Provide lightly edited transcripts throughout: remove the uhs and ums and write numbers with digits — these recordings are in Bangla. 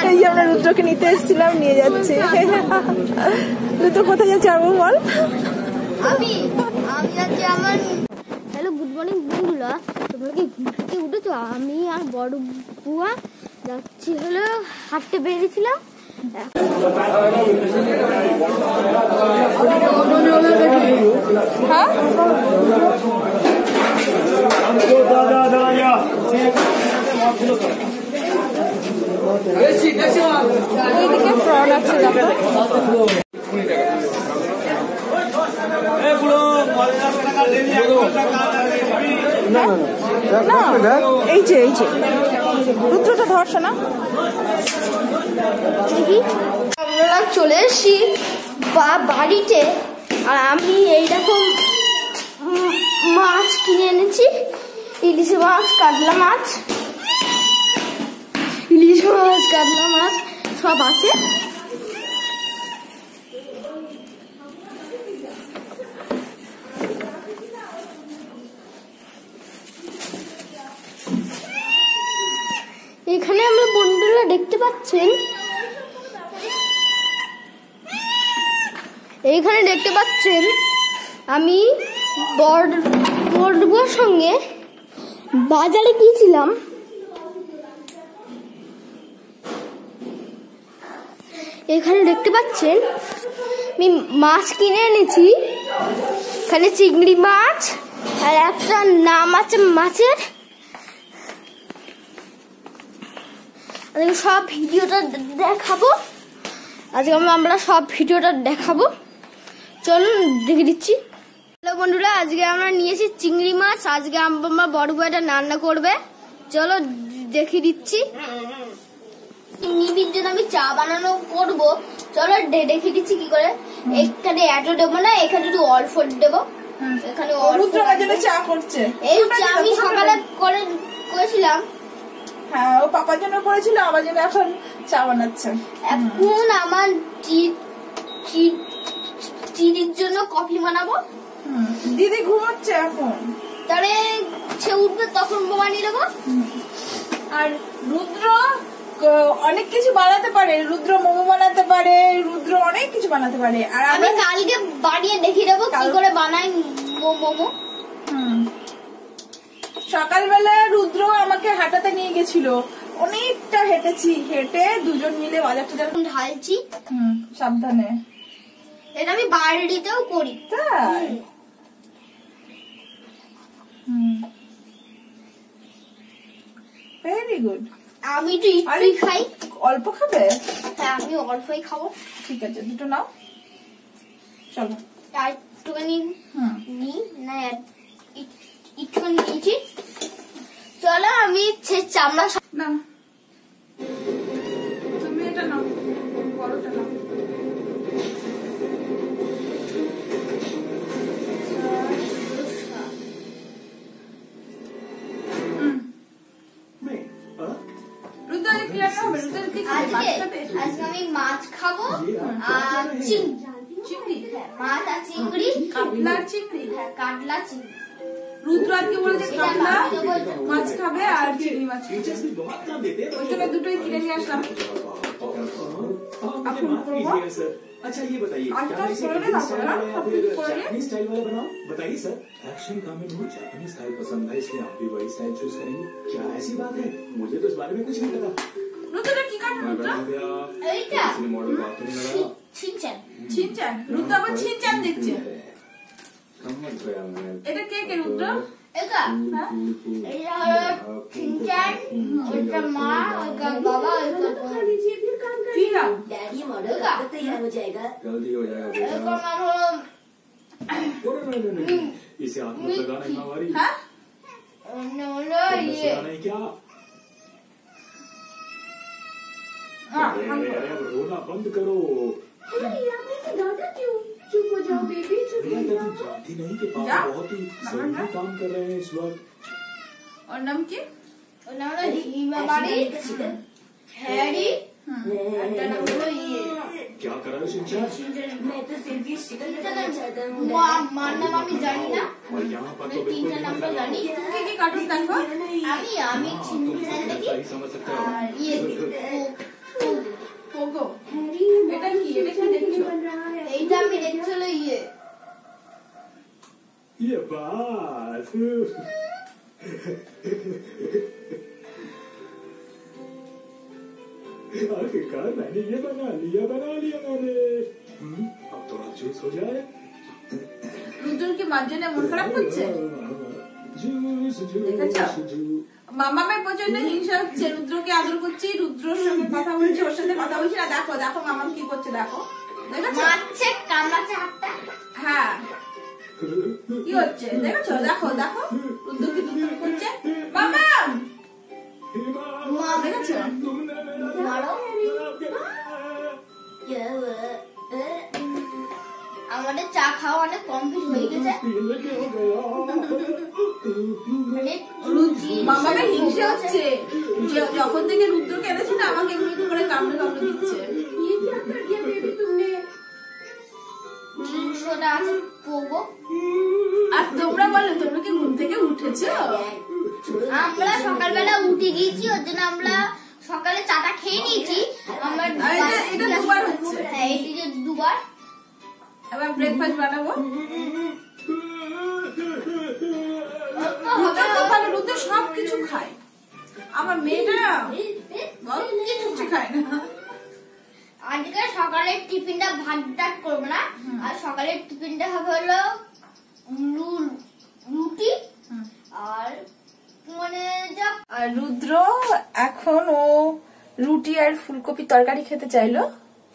এই যে আমরা রুদ্রকে নিতে এসেছিলাম, নিয়ে যাচ্ছে। রুদ্র কোথায় যাচ্ছে আর বল। আমি যাচ্ছি আমার। হ্যালো, গুড মর্নিং বন্ধুরা, তোমরা কি ঘুম থেকে উঠেছো? আমি আর বড় বুয়া যাচ্ছি হলো হাঁটতে বেরিয়েছিলাম। হ্যাঁ ওইদিকে ফ্রড আছে এই যে রুদ্রটা ধরছে না। আমরা চলে এসেছি বাড়িতে, আর আমি এইরকম মাছ কিনে এনেছি। ইলিশ মাছ, কাতলা মাছ, কাতলা মাছ সব আছে। এখানে আমরা বন্ধুরা দেখতে পাচ্ছেন, আমি বড়বুয়ার সঙ্গে বাজারে গিয়েছিলাম। এখানে দেখতে পাচ্ছেন আমি মাছ কিনে এনেছি। এখানে চিংড়ি মাছ আর একটা নাম আছে মাছের। সব ভিডিওটা দেখাবো আজকে, আমরা সব ভিডিওটা দেখাবো। চলুন দেখে দিচ্ছি। হ্যালো বন্ধুরা, আজকে আমরা নিয়েছি চিংড়ি মাছ। আজকে আমার বড় বউটা রান্না করবে, চলো দেখিয়ে দিচ্ছি। নিবির জন্য আমি চা বানানো করবো, চলো দেখিয়ে দিচ্ছি কি করে। এখানে এত দেবো না, এখানে একটু অল্প দেবো। এখানে চা করছে, এই চা আমি সকালে করেছিলাম। হ্যাঁ, ও পাপার জন্য করেছিল, আমার জন্য এখন চা বানাচ্ছে। এখন আমার চিনির জন্য কফি বানাবো। দিদি ঘুমাচ্ছে এখন, তাহলে সে উঠবে তখন বানিয়ে দেবো। আর রুদ্র অনেক কিছু বানাতে পারে, রুদ্র মোমো বানাতে পারে, রুদ্র অনেক কিছু বানাতে পারে। আর আমি কালকে বানিয়ে দেখিয়ে দেবো কি করে বানাই মোমো। সকালবেলা রুদ্র আমাকে হাঁটাতে নিয়ে গেছিল, অনেকটা হেঁটেছি, হেঁটে দুজন মিলে বাজারটা ঢালছি। সাবধানে, এটা আমি বাড়িতেও করি। তাই ভেরি গুড। আমি তো একটুই খাই। অল্প খাবে? হ্যাঁ, আমি অল্পই খাবো। ঠিক আছে, দুটো নাও। চলো আর একটুখানি নি না, একটুখানি নিয়েছি। চলো আমি চামড়া না, তুমি এটা নাও, বড়টা নাও। আজকে আমি মাছ খাবো আর চিংড়ি, মাছ আর চিংড়ি, কাতলা চিংড়ি। হ্যাঁ, কাতলা চিংড়ি। রুদ্র আজকে বলেছে কাতলা মাছ খাবে আর চিংড়ি মাছ, ওই জন্য দুটোই কিনে নিয়ে আসলাম। अच्छा ये बताइए जापानीज स्टाइल वाला बनाओ? बताइए सर। एक्शन कमेंट हो, जापानीज स्टाइल पसंद है इसलिए आप भी वही स्टाइल चूज करेंगे। क्या ऐसी बात है? मुझे तो इस बारे में कुछ नहीं पता। मॉडल बात तो नहीं लगा। ছিনচান রুদ্র আবার ছিনচান দেখছে। এটা কে কে রুদ্র? এটা এটা হলো ছিনচান, ওটা মা, ওটা বাবা, ওটা ঠিক আছে। डैडी मॉडल कब तैयार हो जाएगा? जल्दी हो जाएगा बेटा। इसे हाथ मत लगाना हमारी। हाँ? ये नहीं क्या? अरे रोना बंद करो। चुप हो जाओ बेबी, चुप हो जाओ। जानती नहीं कि पापा बहुत ही जरूरी काम कर रहे हैं इस वक्त। और नाम क्या? हैरी। क्या कर रहे हो शिनचैन? मैं तो सिर्फ ये शिकल बताना चाहता हूँ। मारना मामी जानी ना, और यहाँ पर तो बिल्कुल नहीं नंबर जानी। कार्टून देखो। আমি চিনচান দেখি। समझ सकते हो। ये बात। आखिरकार मैंने ये बना लिया मैंने। अब थोड़ा जूस हो जाए। রুদ্রর কি মার জন্য মন খারাপ করছে? মামামের প্রচন্ড হিংসা হচ্ছে, রুদ্রকে আদর করছি, রুদ্রর সঙ্গে কথা বলছি, ওর সাথে কথা বলছি না। দেখো দেখো মামাম কি করছে, দেখো মারছে, কামড়াচ্ছে হাতটা। হ্যাঁ কি হচ্ছে দেখছো, দেখো দেখো রুদ্র কি দুম করছে। মামাম দেখেছো? মারো। क्या हुआ? আমাদের চা খাওয়া অনেক কমপ্লিট হয়ে গেছে। মানে মামামের হিংসা হচ্ছে, যখন থেকে রুদ্রকে এনেছে না আমাকে একটু একটু করে কামড়ে কামড়ে দিচ্ছে। ये क्या कर दिया बेबी तुमने? জিনিসটা আছে পোগো। আর তোমরা বলো, তোমরা কি ঘুম থেকে উঠেছো? আমরা সকালবেলা উঠে গিয়েছি, ওর জন্য আমরা সকালে চাটা খেয়ে নিয়েছি। আমার এটা দুবার হচ্ছে। হ্যাঁ, এই যে দুবার। আবার ব্রেকফাস্ট বানাবো। রুদ্র সব কিছু খায়, আমার মেয়েটা কিছু খায় না। আজকে সকালের টিফিনটা ভাত ডাট করবো না, আর সকালের টিফিনটা হবে হলো রুটি আর মানে যা। আর রুদ্র এখন ও রুটি আর ফুলকপি তরকারি খেতে চাইলো।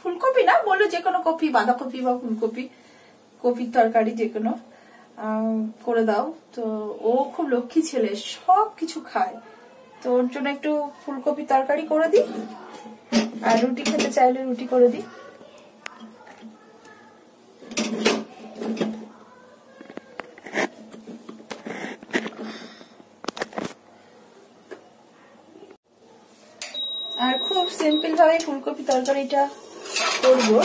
ফুলকপি না, বললো যে কোনো কপি, বাঁধাকপি বা ফুলকপি, কপির তরকারি যে কোনো করে দাও। তো ও খুব লক্ষ্মী ছেলে, সব কিছু খায়। তো ওর জন্য একটু ফুলকপি তরকারি করে দিই, আর রুটি খেতে চাইলে রুটি করে দিই। আর খুব সিম্পল ভাবে ফুলকপি তরকারিটা করবো।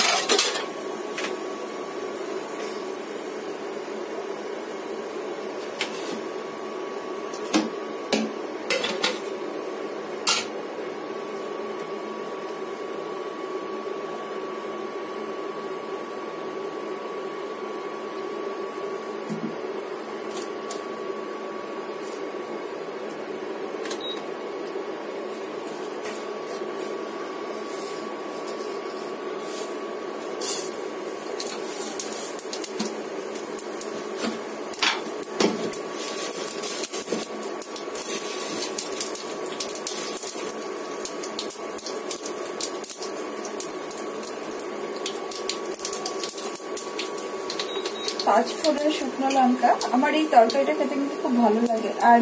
পাঁচ ফোড়ন শুকনো লঙ্কা, আমার এই তরকারিটা খেতে কিন্তু খুব ভালো লাগে। আর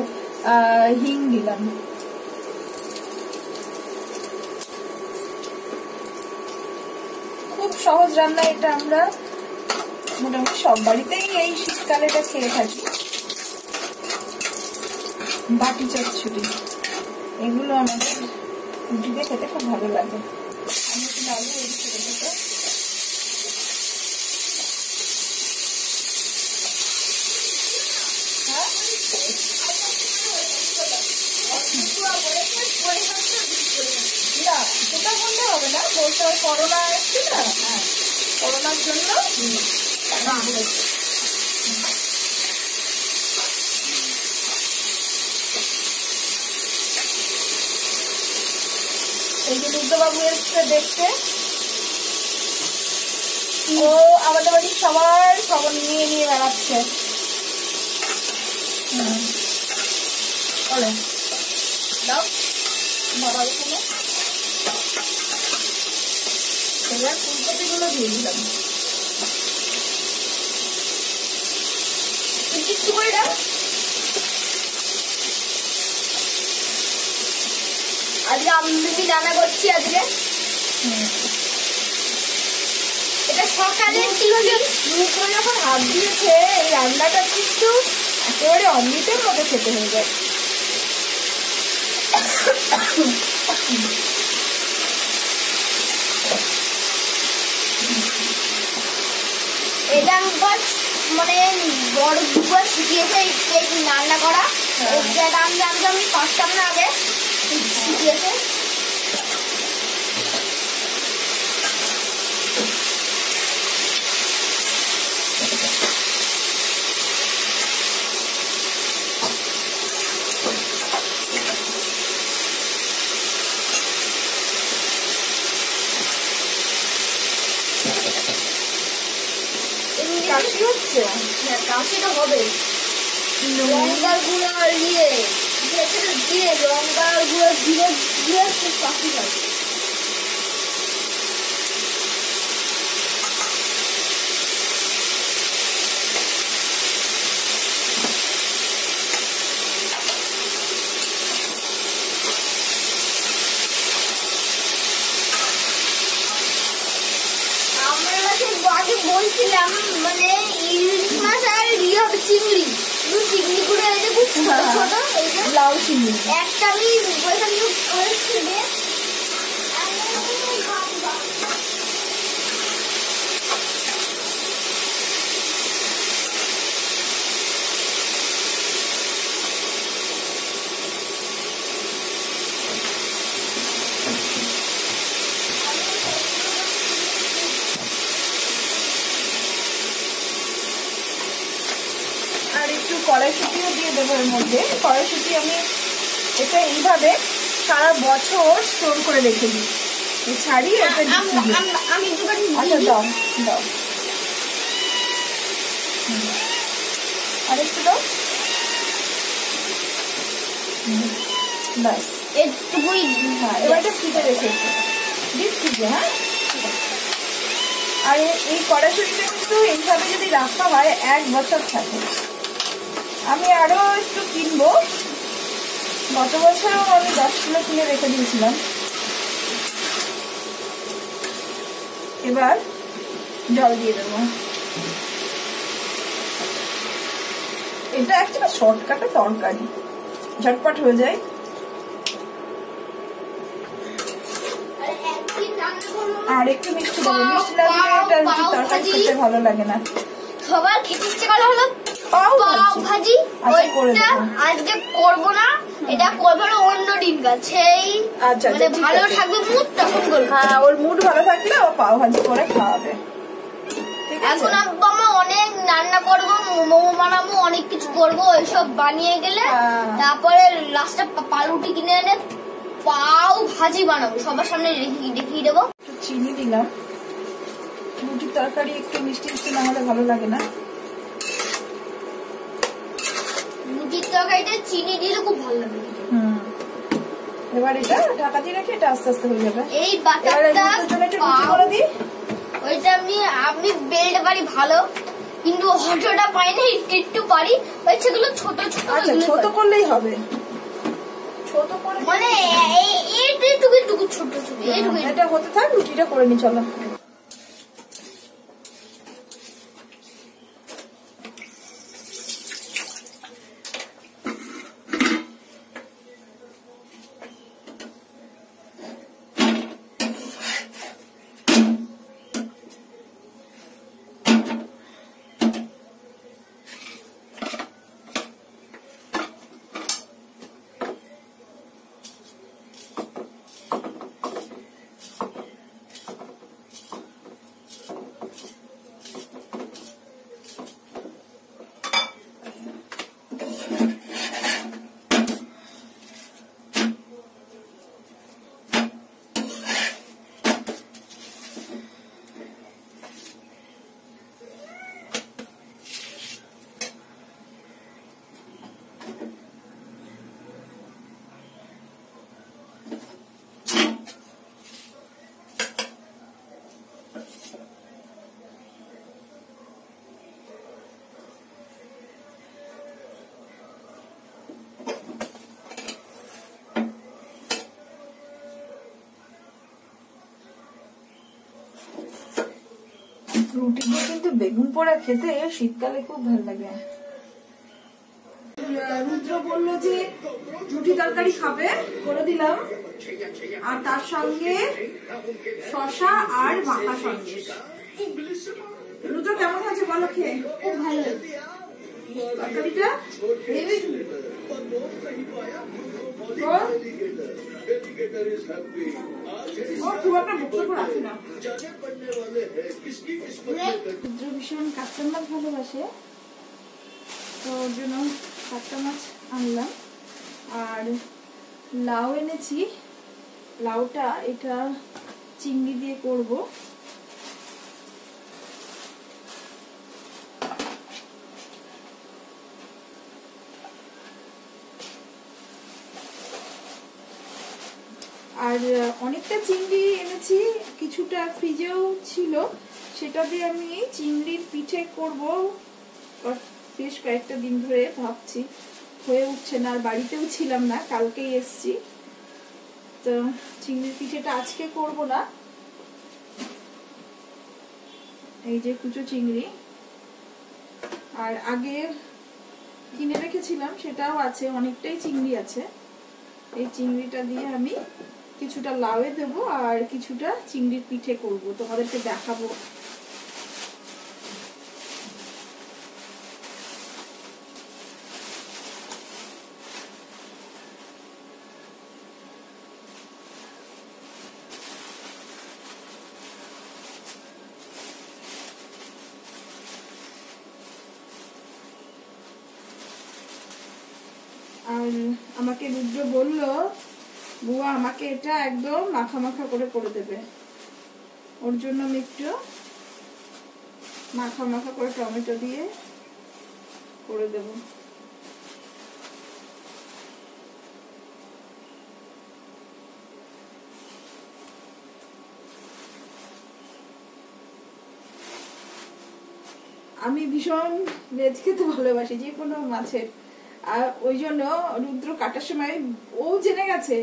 হিং দিলাম। খুব সহজ রান্না এটা, আমরা মোটামুটি সব বাড়িতেই এই শীতকালে এটা খেয়ে থাকি। বাটি চচ্চড়ি এগুলো আমাদের রুটিতে খেতে খুব ভালো লাগে। আমি একটু ডালু এই ছোট ছোট। না সেটা বললে হবে না, বলতে হবে করোনা এসছে না, করোনার জন্য এই যে রুদ্রবাবু এসছে দেখতে, ও আমাদের বাড়ির সবার খবর নিয়ে নিয়ে বেড়াচ্ছে। বলে দাও বাবার কোনো এবার ফুলকপি গুলো দিয়ে দিলাম একটু করে দাও। আজকে আমি রান্না করছি। আজকে এটা সকালে রুদ্র যখন হাত দিয়েছে এই রান্নাটা কিন্তু একেবারে অমৃতের মতো খেতে হয়ে যায়। এটা একবার মানে বড় দুবার শিখিয়েছে এই রান্না করা। আমি পাঁচটার আগে শিখিয়েছে। কাশি হচ্ছে? হ্যাঁ, কাশিটা হবে। লঙ্কার গুঁড়ো দিয়ে লঙ্কার গুঁড়ো দিয়ে খুব কাশি হয়। বলছিলাম মানে ইলিশ মাছ আর ইয়ে হবে চিংড়ি, চিংড়ি গুলো এই যে খুব ছোট ছোট, এই যে লাউ চিংড়ি একটা আমি ওইখান থেকে করেছি। কড়াইশুঁটিও দিয়ে দেবো এর মধ্যে। কড়াইশুঁটি আমি এটা এইভাবে সারা বছর স্টোর করে রেখে দিই, ছাড়ি এটা আমি আচ্ছা দাও দাও আরেকটু দাও, ব্যাস একটুকুই। হ্যাঁ, এবার এটা ফ্রিজে রেখেছি, ডিপ ফ্রিজে। হ্যাঁ, আর এই কড়াইশুঁটিটা কিন্তু এইভাবে যদি রাখা হয় 1 বছর থাকে। আমি আরো একটু কিনবো, গত বছরও আমি 10 কিলো কিনে রেখে দিয়েছিলাম। এবার জল দিয়ে দেবো। এটা একটা শর্টকাটে তরকারি, ঝটপট হয়ে যায়। আর একটু মিষ্টি দেবো, মিষ্টি লাগলে এটা রুটি তরকারি খেতে ভালো লাগে না। সবার খেতে ইচ্ছে করে হলো পাও ভাজি। ওইটা আজকে করবো না, এটা করবো না অন্য দিন সেই মানে ভালো থাকবে মুড তখন করবো। হ্যাঁ, ওর মুড ভালো থাকলে ও পাও ভাজি করে খাওয়াবে। এখন আমরা অনেক রান্না করবো, মোমো বানাবো, অনেক কিছু করবো। এইসব বানিয়ে গেলে তারপরে লাস্টে পাউরুটি কিনে এনে পাও ভাজি বানাবো, সবার সামনে দেখিয়ে দেবো। চিনি দিলাম, রুটির তরকারি একটু মিষ্টি মিষ্টি না হলে ভালো লাগে না। রুটির তরকারিতে চিনি দিলে খুব ভালো লাগে। এবার এটা ঢাকা দিয়ে রেখে এটা আস্তে আস্তে হয়ে যাবে। এই বাটারটা করে দিই, ওইটা আমি বেলতে পারি ভালো, কিন্তু অতটা পারি না, একটু পারি। ওই সেগুলো ছোট ছোট। আচ্ছা, ছোট করলেই হবে, ছোট করে মানে এইটুকু এইটুকু ছোট ছোট। এটা হতে থাক, রুটিটা করে নি চলো। রুটি দিয়ে কিন্তু বেগুন পোড়া খেতে শীতকালে খুব ভালো লাগে। রুদ্র বললো যে রুটি তরকারি খাবে, করে দিলাম। আর তার সঙ্গে শশা আর মাখা সন্দেশ। রুদ্র কেমন হয়েছে বলো খেয়ে? খুব ভালো তরকারিটা খুব একটা বক্তব্য রাখি না। রুদ্র ভীষণ কাতলা মাছ ভালোবাসে, তো ওর জন্য কাতলা মাছ আনলাম। আর লাউ এনেছি, লাউটা এটা চিংড়ি দিয়ে করব। আর অনেকটা চিংড়ি এনেছি, কিছুটা ফ্রিজেও ছিল, সেটা দিয়ে আমি চিংড়ির পিঠে করব। বেশ কয়েকটা দিন ধরে ভাবছি, হয়ে উঠছে না, আর বাড়িতেও ছিলাম না, কালকেই এসছি। তো চিংড়ির পিঠেটা আজকে করব না। এই যে কুচো চিংড়ি, আর আগে কিনে রেখেছিলাম সেটাও আছে, অনেকটাই চিংড়ি আছে। এই চিংড়িটা দিয়ে আমি কিছুটা লাউয়ে দেবো আর কিছুটা চিংড়ির পিঠে করব, তোমাদেরকে দেখাবো। আর আমাকে রুদ্র বলল, বুয়া আমাকে এটা একদম মাখা মাখা করে দেবে। ওর জন্য আমি একটু মাখা মাখা করে টমেটো দিয়ে করে দেব। আমি ভীষণ ভেজ খেতে ভালোবাসি, যে কোনো মাছের। আর ওই জন্য রুদ্র কাটার সময় ও জেনে গেছে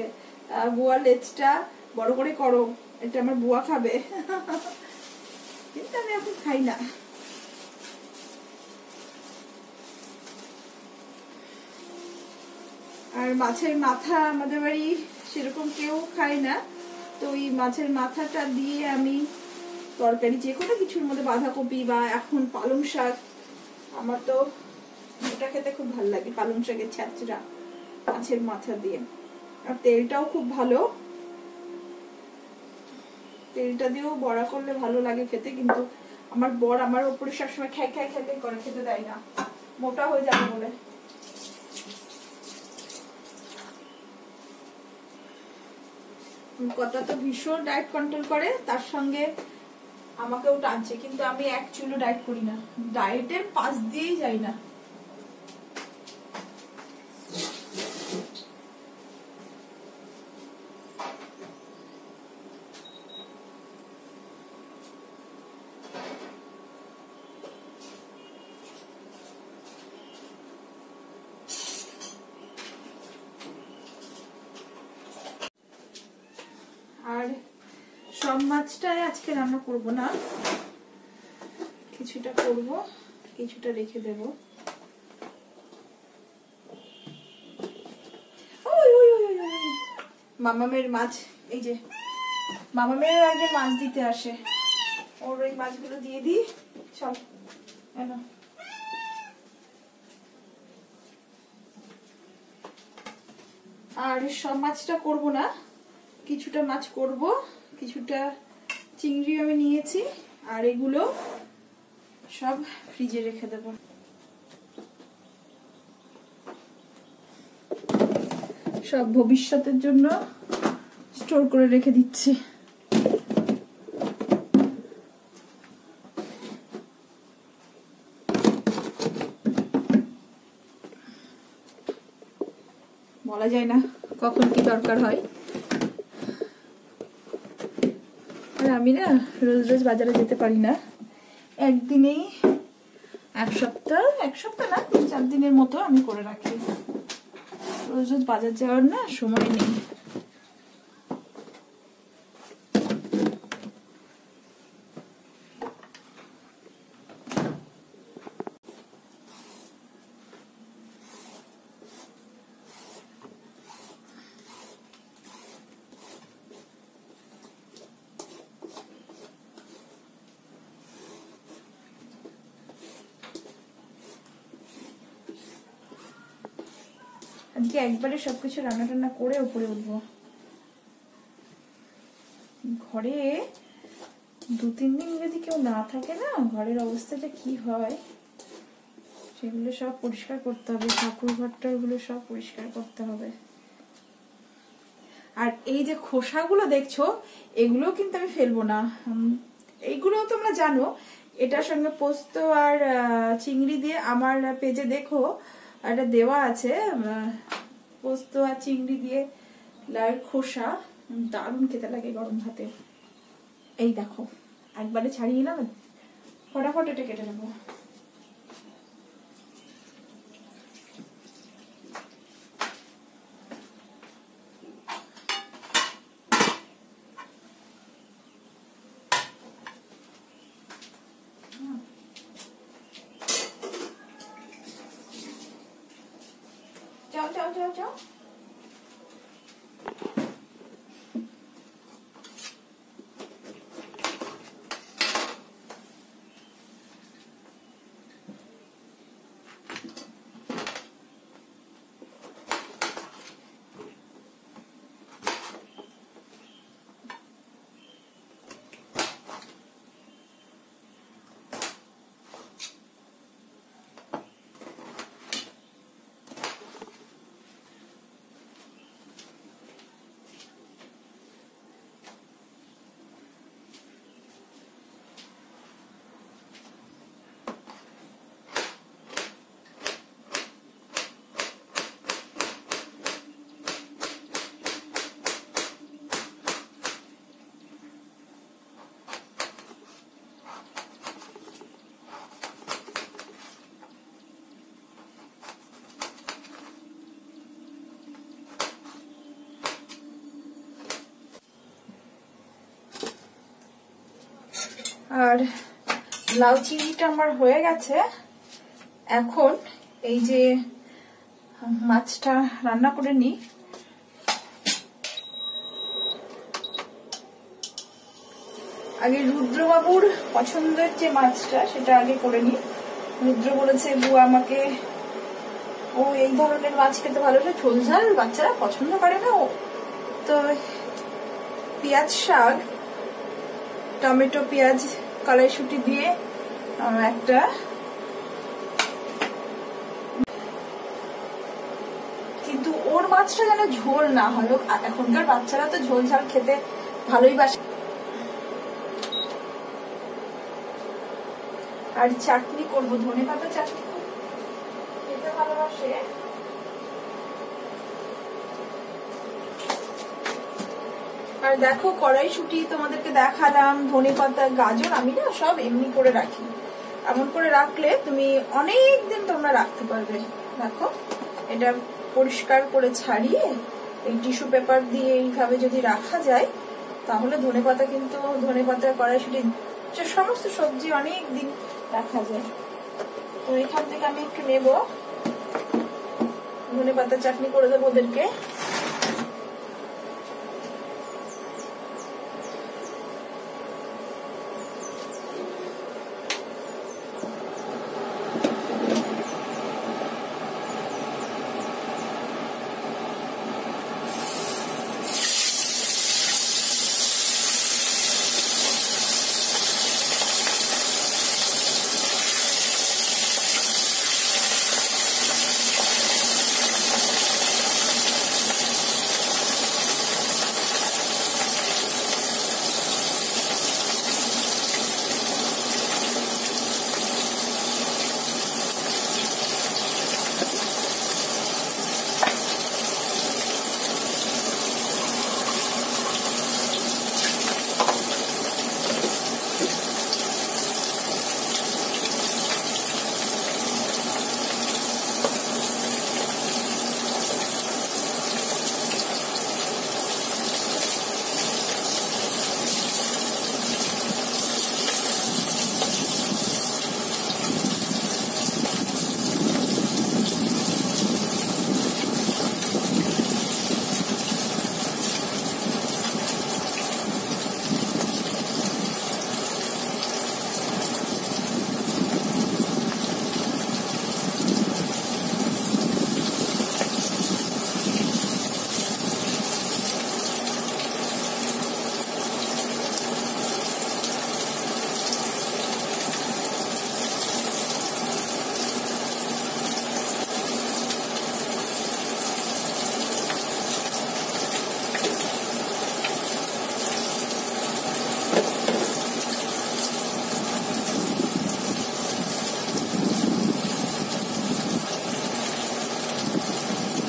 বুয়ার লেজটা বড় করে করো, এটা আমার বুয়া খাবে। কিন্তু আমি এখন খাই না। আর মাছের মাথা আমাদের বাড়ি সেরকম কেউ খায় না, তো ওই মাছের মাথাটা দিয়ে আমি তরকারি যে কোনো কিছুর মধ্যে, বাঁধাকপি বা এখন পালং শাক, আমার তো এটা খেতে খুব ভালো লাগে, পালং শাকের ছ্যাঁচড়া মাছের মাথা দিয়ে। আর তেলটাও খুব ভালো, তেলটা দিয়েও বড়া করলে ভালো লাগে খেতে। কিন্তু আমার বর আমার উপরে সবসময় খাই খাই খেতে করে, খেতে দেয় না, মোটা হয়ে যাবে বলে। কথা তো ভীষণ ডায়েট কন্ট্রোল করে, তার সঙ্গে আমাকেও টানছে, কিন্তু আমি এক চুলো ডায়েট করি না, ডায়েটের পাশ দিয়েই যাই না। আর সব মাছটাই আজকে রান্না করব না, কিছুটা করব, কিছুটা রেখে দেব। মামামের মাছ, এই যে মামামের আগে মাছ দিতে আসে, ওর ওই মাছগুলো দিয়ে দিই। চল আর সব মাছটা করব না, কিছুটা মাছ করব, কিছুটা চিংড়ি আমি নিয়েছি, আর এগুলো সব ফ্রিজে রেখে দেব। সব ভবিষ্যতের জন্য স্টোর করে রেখে দিচ্ছি। বলা যায় না কখন কি দরকার হয়। আর আমি না রোজ রোজ বাজারে যেতে পারি না, একদিনেই এক সপ্তাহ না 3-4 দিনের মতো আমি করে রাখি। রোজ রোজ বাজার যাওয়ার না সময় নেই। আজকে একবারে সবকিছু রান্না টান্না করে উপরে উঠবো। ঘরে 2-3 দিন যদি কেউ না থাকে না, ঘরের অবস্থাটা কি হয়, সেগুলো সব পরিষ্কার করতে হবে, ঠাকুর ঘরটা ওগুলো সব পরিষ্কার করতে হবে। আর এই যে খোসাগুলো দেখছো, এগুলো কিন্তু আমি ফেলবো না, এইগুলো তোমরা জানো। এটার সঙ্গে পোস্ত আর চিংড়ি দিয়ে আমার পেজে দেখো এটা দেওয়া আছে, পোস্ত আর চিংড়ি দিয়ে লাউয়ের খোসা, দারুণ খেতে লাগে গরম ভাতে। এই দেখো একবারে ছাড়িয়ে নিলাম, ফটাফট এটা কেটে নেবো। যাও যাও যাও যাও। আর লাউ চিংড়িটা আমার হয়ে গেছে। এখন এই যে মাছটা রান্না করে নিই। আগে রুদ্রবাবুর পছন্দের যে মাছটা সেটা আগে করে নিই। রুদ্র বলেছে বুয়া আমাকে ও এই ধরনের মাছ খেতে ভালোবাসে, ঝোল ঝাল বাচ্চারা পছন্দ করে না। তো পেঁয়াজ শাক, টমেটো, পেঁয়াজ, কড়াইশুঁটি দিয়ে একটা কিন্তু ওর মাছটা যেন ঝোল না হয়। এখনকার বাচ্চারা তো ঝোল ঝাল খেতে ভালোই বাসে। আর চাটনি করবো, ধনেপাতা চাটনি খেতে ভালোবাসে। আর দেখো কড়াইশুঁটি তোমাদেরকে দেখালাম, ধনেপাতা, গাজর আমি না সব এমনি করে রাখি। এমন করে রাখলে তুমি অনেক দিন তোমরা রাখতে পারবে। দেখো এটা পরিষ্কার করে ছাড়িয়ে এই টিস্যু পেপার দিয়ে এইভাবে যদি রাখা যায় তাহলে ধনেপাতা, কিন্তু ধনেপাতা, কড়াইশুঁটি, সমস্ত সবজি অনেক দিন রাখা যায়। তো এখান থেকে আমি একটু নেব, ধনেপাতা চাটনি করে দেবো ওদেরকে।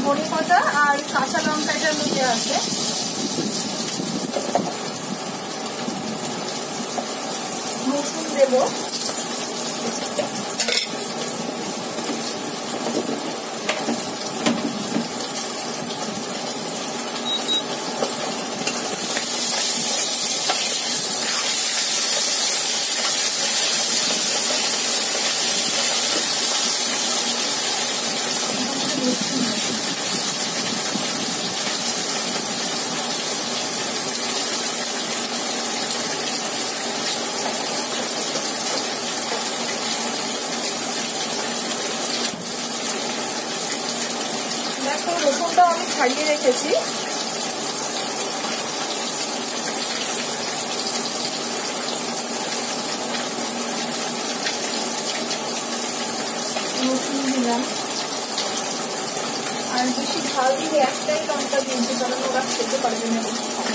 ধনেপাতা আর কাঁচা লঙ্কা এটার মধ্যে আছে। দেবো। দেখো রসুনটাও আমি ছাড়িয়ে রেখেছি। রসুন দিলাম, আর বেশি ঝাল দিলে একটাই লঙ্কা দিয়েছি, কারণ ওরা খেতে পারবে না বেশি ঝাল।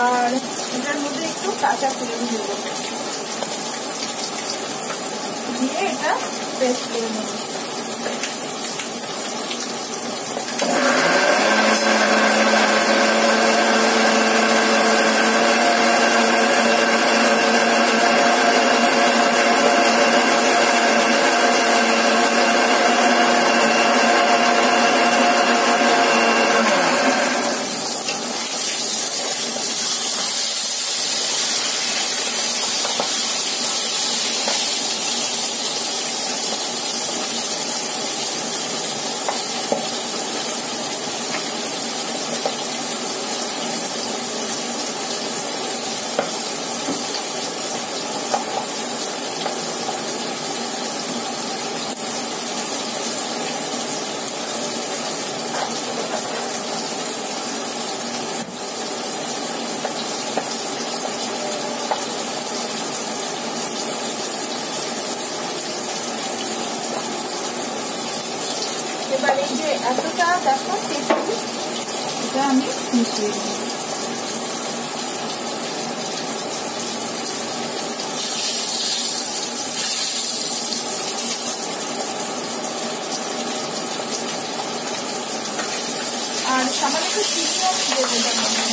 আর এটার মধ্যে একটু কাঁচা ফুল দেব, দিয়ে এটা পেস্ট করে নেব। এবার এই যে এতটা দেখো তেঁতুল, এটা আমি মিশিয়ে দেব। আর সামান্য একটু চিনিও দেবো এটার মধ্যে।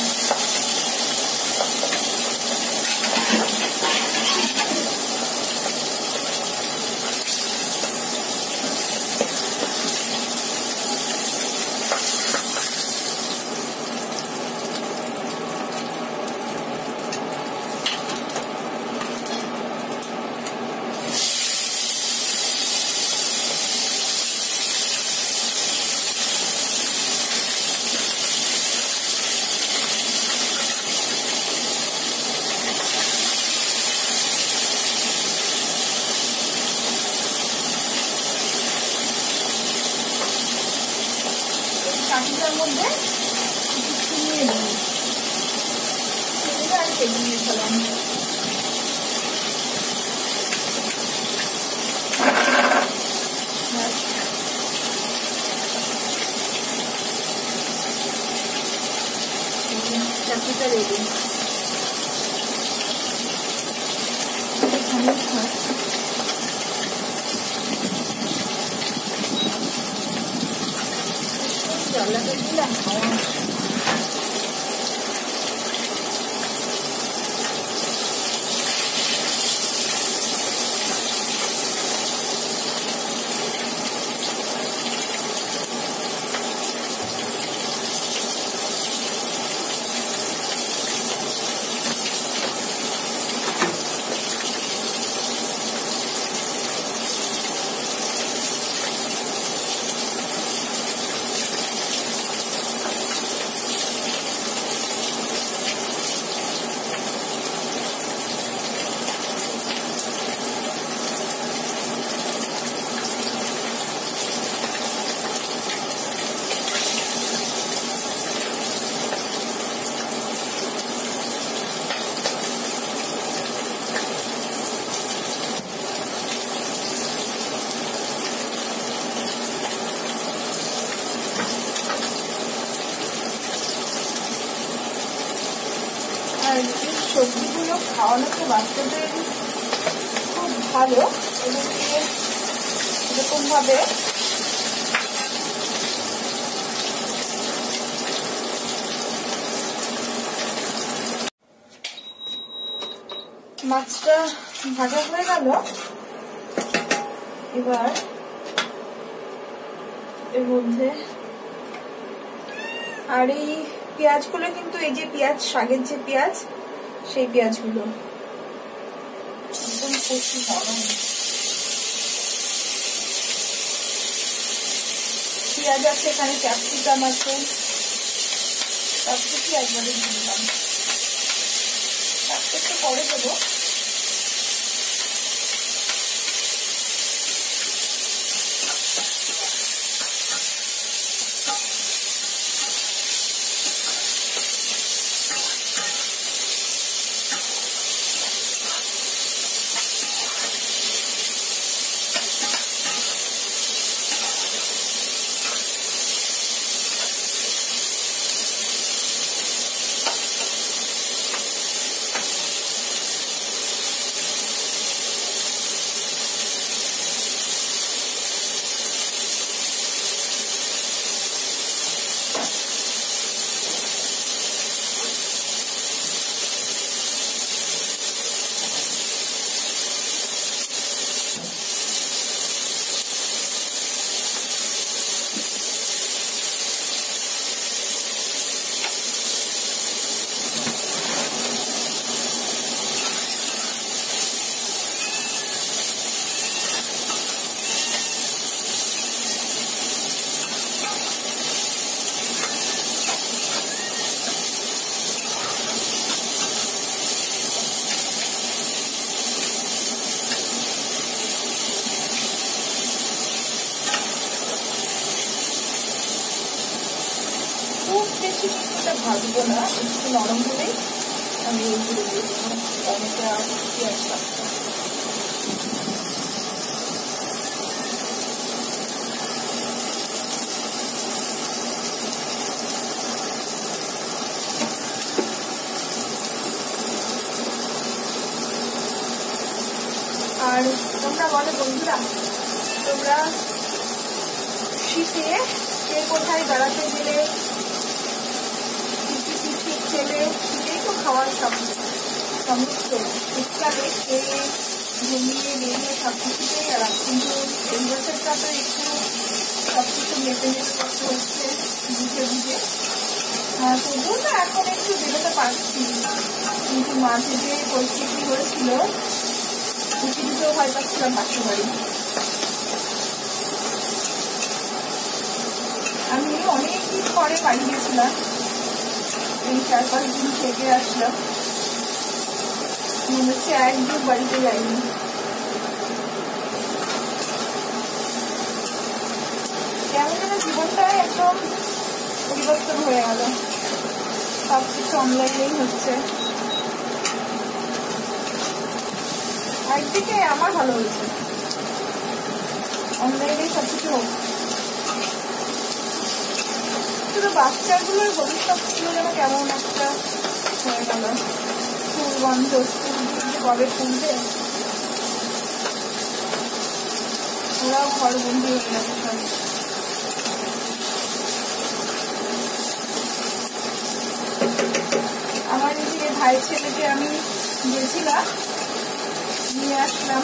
কাঠিটার মধ্যে চিনিয়ে দেব, চিনি আর তেল দিয়ে ফেলাম। চাটনিটা রেডি। জলটা দিলাম আর এই সবজিগুলো খাওয়ানো তো বাচ্চাদের খুব ভালো। এদেরকে এরকম ভাবে মাছটা ভাজা হয়ে গেল। এবার এর মধ্যে আর এই পেঁয়াজগুলো কিন্তু এই যে পেঁয়াজ, শাকের যে পেঁয়াজ, সেই পেঁয়াজগুলো একদম কচি নরম। পেঁয়াজ আছে, এখানে ক্যাপসিকাম আছে, সবকিছু একবারে দিয়ে দিলাম। একটু পরে দেবো। খুব বেশি কিছুটা ভাজবো না, একটু নরম হলেই আমি এইগুলো দিয়ে দেবো। টমেটো আর পেঁয়াজটা আর তোমরা বলো বন্ধুরা, তোমরা শীতে কে কোথায় বেড়াতে গেলে, পিকনিক খেলে, শীতেই তো খাওয়ার সমস্ত শীতকালে খেয়ে ঘুমিয়ে বেরিয়ে সব কিছুতেই আরাম। কিন্তু এই বছরটা তো একটু সবকিছু মেপে মেপে করতে হচ্ছে, বুঝে বুঝে। তবুও না এখন একটু বেরোতে পারছি, কিন্তু মাঝে যে পরিস্থিতি হয়েছিল উঁচু দিতেও ভয় পাচ্ছিলাম পাশের বাড়ি। আমি অনেকদিন পরে বাড়ি গেছিলাম, এই 4-5 দিন থেকে আসলাম। মনে হচ্ছে একদিন বাড়িতে যাইনি। কেমন যেন জীবনটা একদম পরিবর্তন হয়ে গেল, সবকিছু অনলাইনেই হচ্ছে। একদিকে আমার ভালো হয়েছে, অনলাইনেই সবকিছু হচ্ছে। শুধু বাচ্চাগুলোর ভবিষ্যৎগুলো যেন কেমন একটা হয়ে গেল। স্কুল বন্ধ, স্কুল কবে খুলবে, ওরাও ঘর বন্ধু হয়ে গেছে সব। আমার এই যে ভাই ছেলেকে আমি গেছিলাম, নিয়ে আসলাম,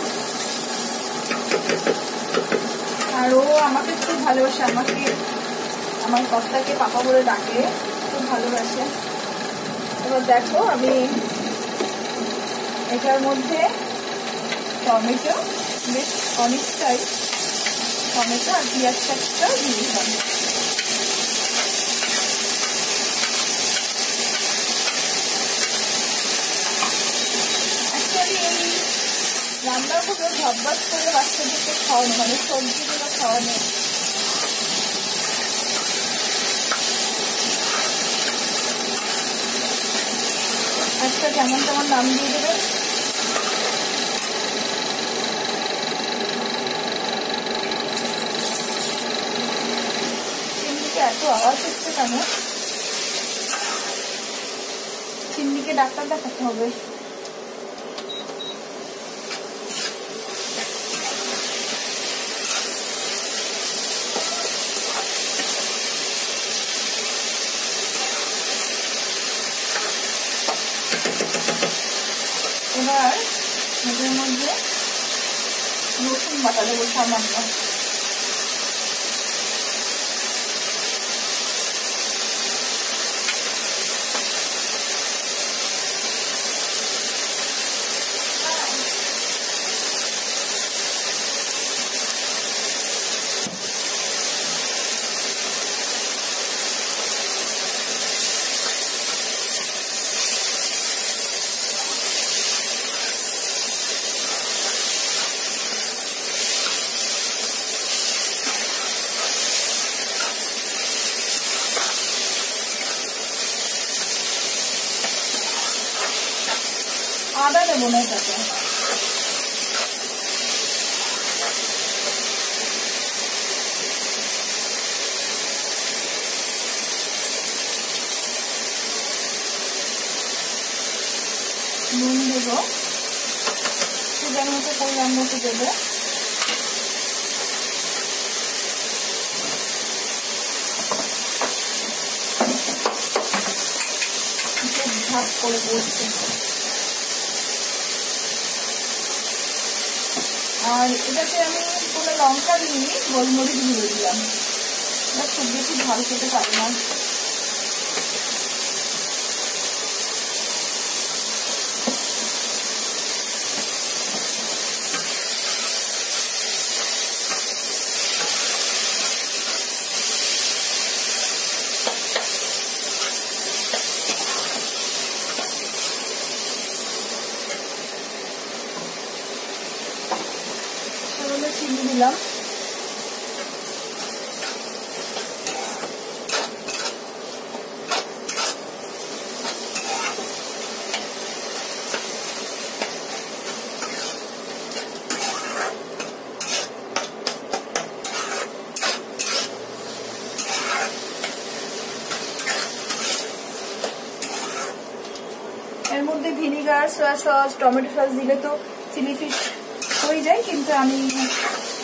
আর ও আমাকে খুব ভালোবাসে, আমাকে আমার কর্তাকে পাপা বলে ডাকে, খুব ভালোবাসে। এবার দেখো আমি এটার মধ্যে টমেটো, বেশ অনেকটাই টমেটো আর পেঁয়াজ কাটটা দিয়ে দিলাম। অ্যাকচুয়ালি এই রান্নাগুলো ঝটপট করে বাচ্চাদেরকে খাওয়ানো, মানে সবজিগুলো খাওয়ানো। একটা যেমন তেমন নাম দিয়ে দেবেন। চিমনিতে এত আওয়াজ হচ্ছে কেন? চিমনি আজকে ডাক্তার দেখাতে হবে। এবার এটার মধ্যে রসুন বাটা দেবো সামান্য। আদা দেবো না এটাতে, নুন দেবো সুগার মতো পরিমাণ মতো দেবো। ভাগ করে বসছে। আর এটাতে আমি কোনো লঙ্কা দিইনি, গোলমরিচ গুঁড়ো দিলাম। খুব বেশি ঝাল খেতে পারি না। চিনি দিলাম, এর মধ্যে vinegar, soya sauce, tomato sauce দিলে তো চিলি ফিশ হয়ে যায়, কিন্তু আমি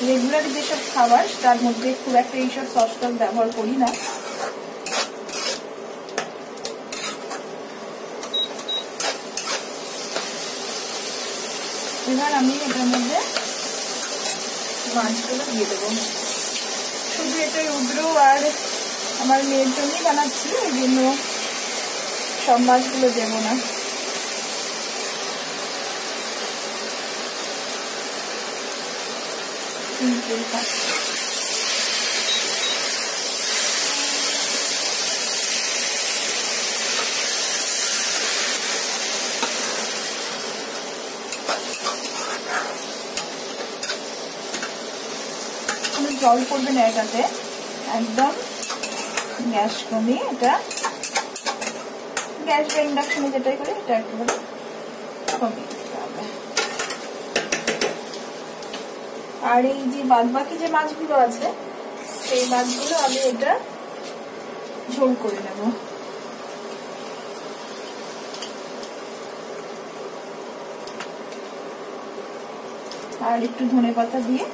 রেগুলার যেসব খাবার তার মধ্যে খুব একটা এইসব সস টস ব্যবহার করি না। এবার আমি এটার মধ্যে মাছগুলো দিয়ে দেবো। শুধু এটা রুদ্র আর আমার মেয়ের জন্যই বানাচ্ছি, ওই জন্য সব মাছগুলো দেবো না। জল পড়বে না এটাতে, একদম গ্যাস কমিয়ে, এটা গ্যাস বা ইন্ডাকশনে যেটাই করে এটা একেবারে কমিয়ে দিতে হবে। আর এই যে বাদ বাকি যে মাছগুলো আছে সেই মাছগুলো আমি এটা ঝোল করে নেব। আর একটু ধনেপাতা দিয়ে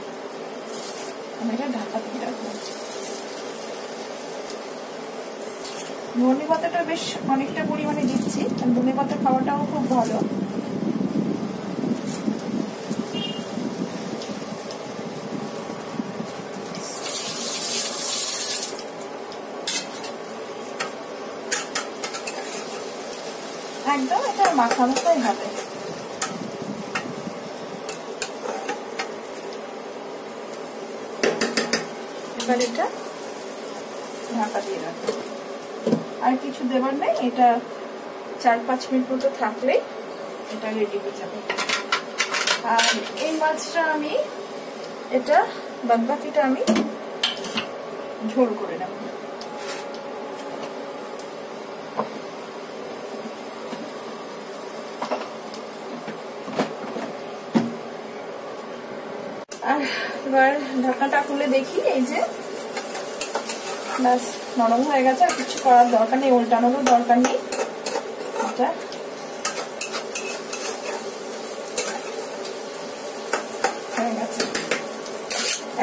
আমি এটা ঢাকা দিয়ে রাখবো। ধনেপাতাটা বেশ অনেকটা পরিমাণে দিচ্ছি, ধনেপাতা খাওয়াটাও খুব ভালো। একদম এটা মাখা মাখাই হবে। এবার এটা ঢাকা দিয়ে রাখবো, আর কিছু দেবার নেই। এটা 4-5 মিনিট মতো থাকলেই এটা রেডি হয়ে যাবে। আর এই মাছটা আমি এটা বাদবাকিটা আমি ঝোল করে নেব। আর এবার ঢাকনাটা খুলে দেখি, এই যে ব্যাস নরম হয়ে গেছে, আর কিছু করার দরকার নেই, উল্টানোরও দরকার নেই। এটা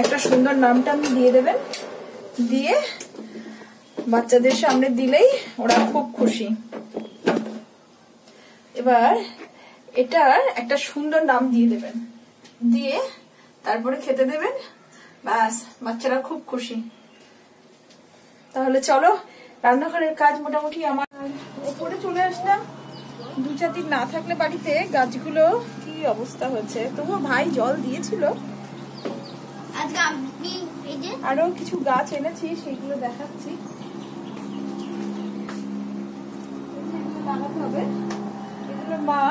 একটা সুন্দর নামটা আমি দিয়ে দেবেন, দিয়ে বাচ্চাদের সামনে দিলেই ওরা খুব খুশি। এবার এটার একটা সুন্দর নাম দিয়ে দেবেন, দিয়ে তারপরে খেতে দেবেন, ব্যাস বাচ্চারা খুব খুশি। তাহলে চলো রান্নাঘরের কাজ মোটামুটি আমার উপরে চলে আসলাম। 2-4 দিন না থাকলে বাড়িতে গাছগুলো কি অবস্থা হয়েছে, তবুও ভাই জল দিয়েছিল। আজকে আমি এই যে আরো কিছু গাছ এনেছি, সেগুলো দেখাচ্ছি। লাগাতে হবে এগুলো মা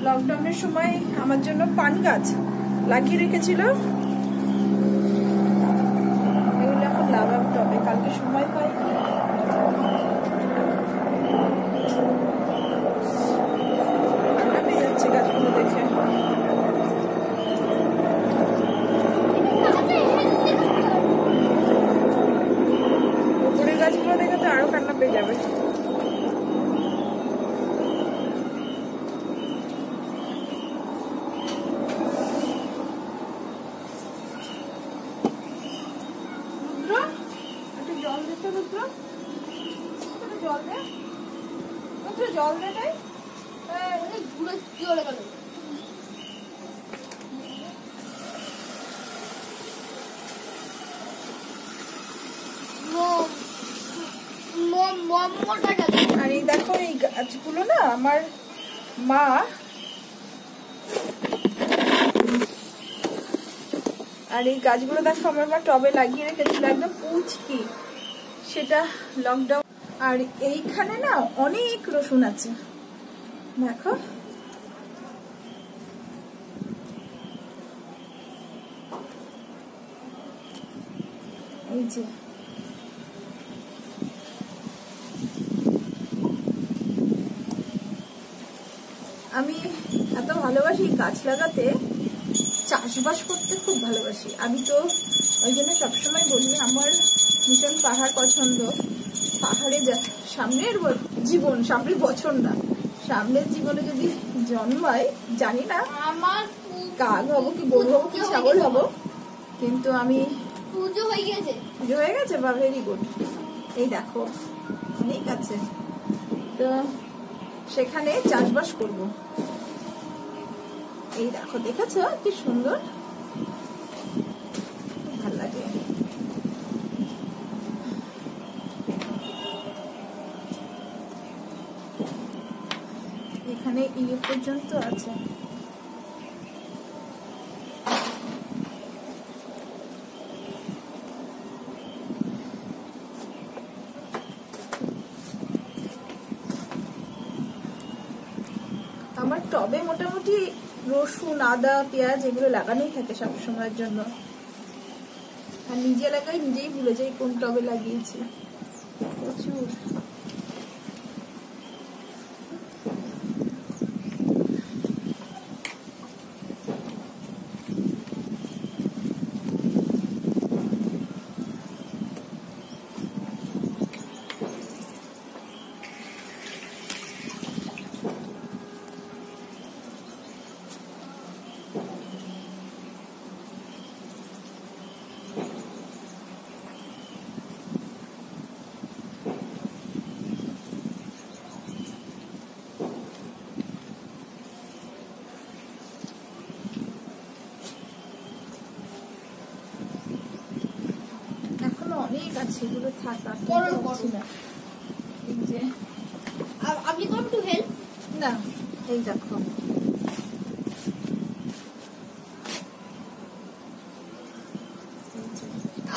লকডাউনের সময় আমার জন্য পান গাছ লাগিয়ে রেখেছিল, এগুলো এখন লাগাতে হবে, কালকে সময় পাই। যাচ্ছে গাছগুলো দেখে, উপরের গাছগুলো দেখে তো আরো কান্না পেয়ে যাবে। জল দে তাই ঘুরে চলে গেল। আর এই দেখো এই গাছগুলো না আমার মা আর এই গাছগুলো দেখো আমার মা টবে লাগিয়ে রেখেছিল, একদম পুচকি, সেটা লকডাউন। আর এইখানে না অনেক রসুন আছে দেখো, এই যে আমি এত ভালোবাসি গাছ লাগাতে, চাষবাস করতে খুব ভালোবাসি। আমি তো ওই জন্য সবসময় বলি আমার ভীষণ পাহাড় পছন্দ। পাহাড়ে সামনের জীবন, সামনের বছর না, সামনের জীবনে যদি জন্মায় জানি না কাক হবো কি গরু হবো কি ছাগল হবো, কিন্তু আমি পুজো হয়ে গেছে বা ভেরি গুড। এই দেখো অনেক আছে, তো সেখানে চাষবাস করব। এই দেখো দেখেছো কি সুন্দর, ভাল লাগে। এখানে ইয়ে পর্যন্ত আছে। আমার টবে মোটামুটি রসুন, আদা, পেঁয়াজ এগুলো লাগানোই থাকে সব সময়ের জন্য। আর নিজে লাগাই নিজেই ভুলে যাই কোন টবে লাগিয়েছি, প্রচুর। অনেক আছে, এগুলো থাকা না। এই যে আপনি কোন টু হেল্প না, এই দেখো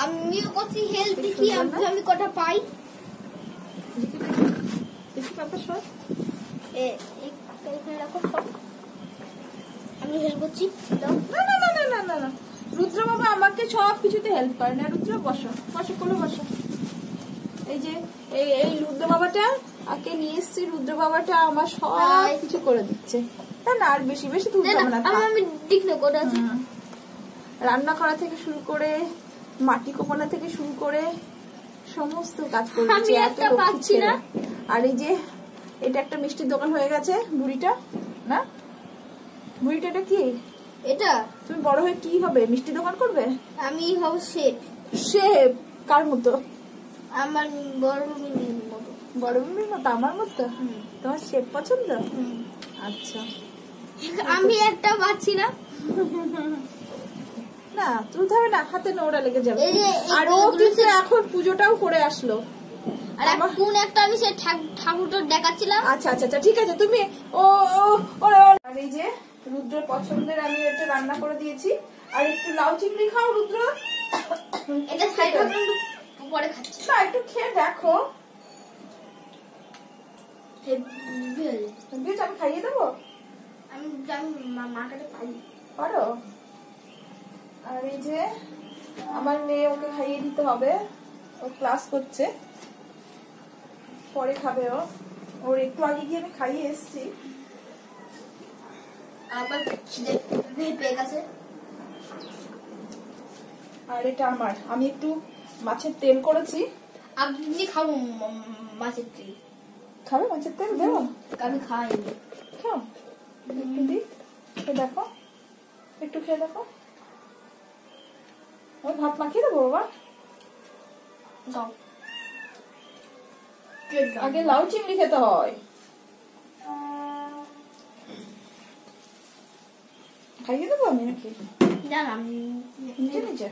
আমিও করছি হেল্প, দেখি আমি কটা পাই। দেখি পাপা সব এখানে রাখো সব, আমি হেল্প করছি। না না না না না না না, রুদ্র বাবা আমাকে সব কিছুতে হেল্প করে না। রুদ্র বসো বসো, কোনো বসো। এই যে এই রুদ্র বাবাটা আগে নিয়ে এসছি, রুদ্র বাবাটা আমার সব কিছু করে দিচ্ছে। তা না আর বেশি বেশি তুলতে হবে না, আমি ঠিক না কোটা আছে। রান্না করা থেকে শুরু করে মাটি কোপানো থেকে শুরু করে সমস্ত কাজ করে দিচ্ছে, এত পাচ্ছি না। আর এই যে এটা একটা মিষ্টির দোকান হয়ে গেছে বুড়িটা, না বুড়িটা এটা কি এটা তুমি বড় হয়ে কি হবে? মিষ্টি দোকান করবে? আমি হব শেফ। শেফ? কার মতো? আমার বড় মিমির মতো। বড় মম্মির মতো? আমার মতো? তোমার শেফ পছন্দ? আচ্ছা। আমি একটা পাচ্ছি না। না তুলতে হবে না, হাতে নোংরা লেগে যাবে। এই যে আর ও কিন্তু এখন পুজোটাও করে আসলো। আর কোন একটা আমি সে ঠাকুরটা দেখাচ্ছিলাম। আচ্ছা আচ্ছা আচ্ছা ঠিক আছে। তুমি ও আর এই যে রুদ্রের পছন্দের আমি এটা রান্না করে দিয়েছি। আর একটু লাউ চিংড়ি খাও রুদ্র। এটা সাইড পরে খাচ্ছি না, একটু খেয়ে দেখো। বেশ, আমি খাইয়ে দেবো। আমি মার কাছে পাই পারো? আর এই যে আমার মেয়ে, ওকে খাইয়ে দিতে হবে। ও ক্লাস করছে, পরে খাবে ও। ওর একটু আগে গিয়ে আমি খাইয়ে এসছি। আবার খিদে পেয়ে গেছে। আর এটা আমার, আমি একটু মাছের তেল করেছি। আপনি খাবো মাছের তেল? খাবে মাছের তেল? দেবো? আমি খাই। খাও, একটু দিই, খেয়ে দেখো, একটু খেয়ে দেখো। আমি ভাত মাখিয়ে দেবো বাবা। দাও। আগে লাউ চিংড়ি খেতে হয়। খাইয়ে দেবো আমি নাকি? জান আমি নিচে নিচে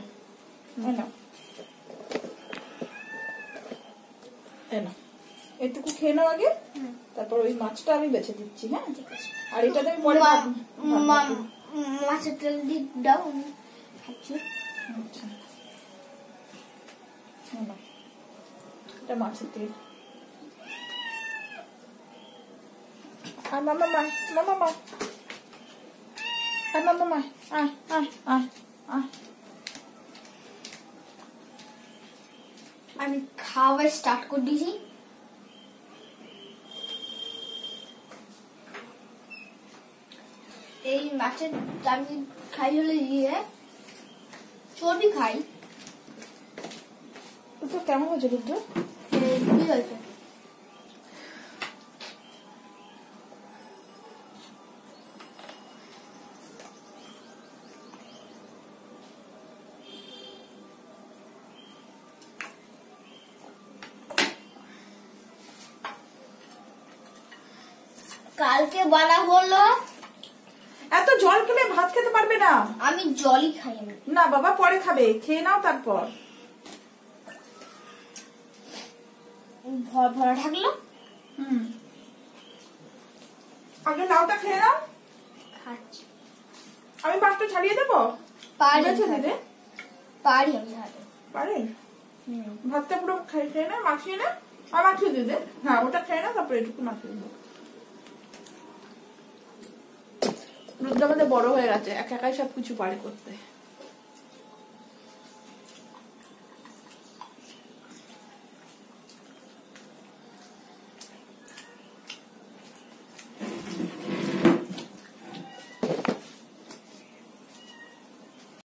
এটুকু খেয়ে নাও আগে, তারপর ওই মাছটা আমি বেছে দিচ্ছি। হ্যাঁ ঠিক আছে। আর এটাতে আমি পরে মাছের তেল দিয়ে দাও, আমি খাচ্ছি। আচ্ছা, এটা মাছের তেল। আর মামা মা, মামা মা, আর মামা মা, আয় আয় আয় আয়। আমি খাওয়া স্টার্ট করে দিয়েছি। এই মাছের আমি খাই হলে দিয়ে চর্বি খাই। তো কেমন হয়েছে রুদ্র? কি হয়েছে? কালকে বলা হলো এত জল খেলে ভাত খেতে পারবে না। আমি জলই খাই। আমি না বাবা, পরে খাবে, খেয়ে নাও তারপর। ভরা থাকলো। আগে লাউটা খেয়ে নাও। খাচ্ছি। আমি ভাতটা ছাড়িয়ে দেবো? পারি দিদি, পারি আমি হাতে পারেন? ভাতটা পুরো খেয়ে না, মাখিয়ে না। আর মাখিয়ে দিদি, হ্যাঁ ওটা খেয়ে না, তারপরে এটুকু মাখিয়ে দেবো। রুদ্র আমাদের বড় হয়ে গেছে, একা একাই সবকিছু পারে করতে।